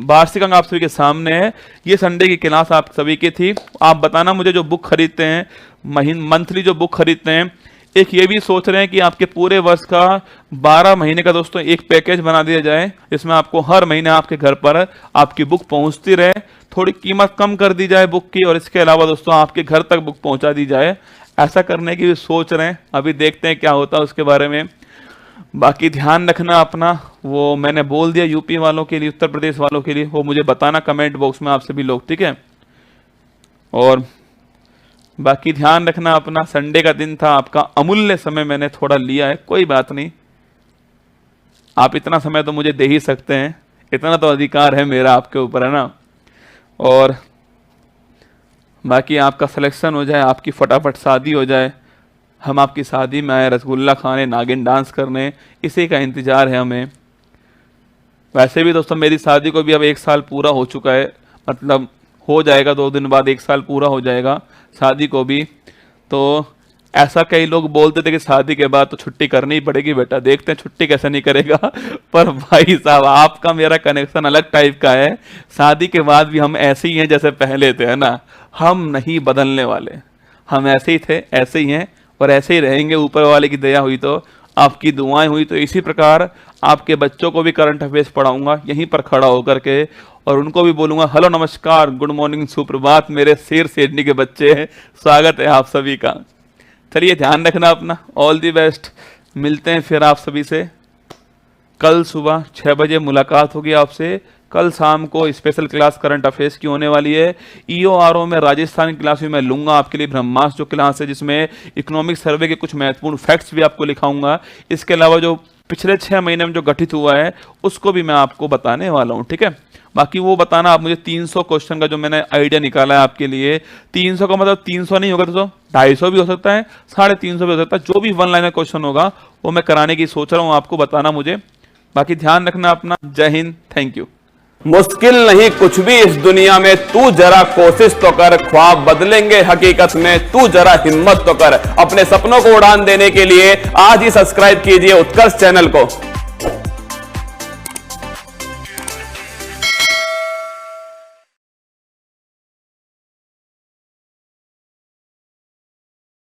वार्षिक अंक आप सभी के सामने है। ये संडे की क्लास आप सभी की थी। आप बताना मुझे, जो बुक खरीदते हैं, मंथली जो बुक खरीदते हैं, एक ये भी सोच रहे हैं कि आपके पूरे वर्ष का 12 महीने का दोस्तों एक पैकेज बना दिया जाए, जिसमें आपको हर महीने आपके घर पर आपकी बुक पहुंचती रहे। थोड़ी कीमत कम कर दी जाए बुक की, और इसके अलावा दोस्तों आपके घर तक बुक पहुंचा दी जाए। ऐसा करने की भी सोच रहे हैं, अभी देखते हैं क्या होता है उसके बारे में। बाकी ध्यान रखना अपना, वो मैंने बोल दिया यूपी वालों के लिए, उत्तर प्रदेश वालों के लिए, वो मुझे बताना कमेंट बॉक्स में आप सभी लोग, ठीक है। और बाकी ध्यान रखना अपना, संडे का दिन था, आपका अमूल्य समय मैंने थोड़ा लिया है, कोई बात नहीं। आप इतना समय तो मुझे दे ही सकते हैं, इतना तो अधिकार है मेरा आपके ऊपर, है ना। और बाकी आपका सिलेक्शन हो जाए, आपकी फटाफट शादी हो जाए, हम आपकी शादी में आए रसगुल्ला खाने, नागिन डांस करने, इसी का इंतजार है हमें। वैसे भी दोस्तों मेरी शादी को भी अब 1 साल पूरा हो चुका है, मतलब हो जाएगा 2 दिन बाद 1 साल पूरा हो जाएगा शादी को भी। तो ऐसा कई लोग बोलते थे कि शादी के बाद तो छुट्टी करनी ही पड़ेगी बेटा, देखते हैं छुट्टी कैसे नहीं करेगा। पर भाई साहब आपका मेरा कनेक्शन अलग टाइप का है। शादी के बाद भी हम ऐसे ही हैं जैसे पहले थे, है ना। हम नहीं बदलने वाले, हम ऐसे ही थे, ऐसे ही हैं और ऐसे ही रहेंगे। ऊपर वाले की दया हुई तो, आपकी दुआएं हुई तो इसी प्रकार आपके बच्चों को भी करंट अफेयर्स पढ़ाऊंगा यहीं पर खड़ा होकर के, और उनको भी बोलूंगा हेलो नमस्कार गुड मॉर्निंग सुप्रभात मेरे शेर शेरनी के बच्चे हैं, स्वागत है आप सभी का। चलिए ध्यान रखना अपना, ऑल दी बेस्ट। मिलते हैं फिर आप सभी से कल सुबह 6 बजे मुलाकात होगी आपसे। कल शाम को स्पेशल क्लास करंट अफेयर्स की होने वाली है। EORO में राजस्थान की क्लास भी मैं लूंगा आपके लिए, ब्रह्मास्त्र जो क्लास है जिसमें इकोनॉमिक सर्वे के कुछ महत्वपूर्ण फैक्ट्स भी आपको लिखाऊंगा। इसके अलावा जो पिछले 6 महीने में जो गठित हुआ है उसको भी मैं आपको बताने वाला हूँ, ठीक है। बाकी वो बताना आप मुझे 300 क्वेश्चन का जो मैंने आइडिया निकाला है आपके लिए, 300 का मतलब 300 नहीं होगा दोस्तों, 250 भी हो सकता है, 350 भी हो सकता है। जो भी 1 लाइनर क्वेश्चन होगा वो मैं कराने की सोच रहा हूँ, आपको बताना मुझे। बाकी ध्यान रखना अपना, जय हिंद, थैंक यू। मुश्किल नहीं कुछ भी इस दुनिया में, तू जरा कोशिश तो कर, ख्वाब बदलेंगे हकीकत में, तू जरा हिम्मत तो कर। अपने सपनों को उड़ान देने के लिए आज ही सब्सक्राइब कीजिए उत्कर्ष चैनल को।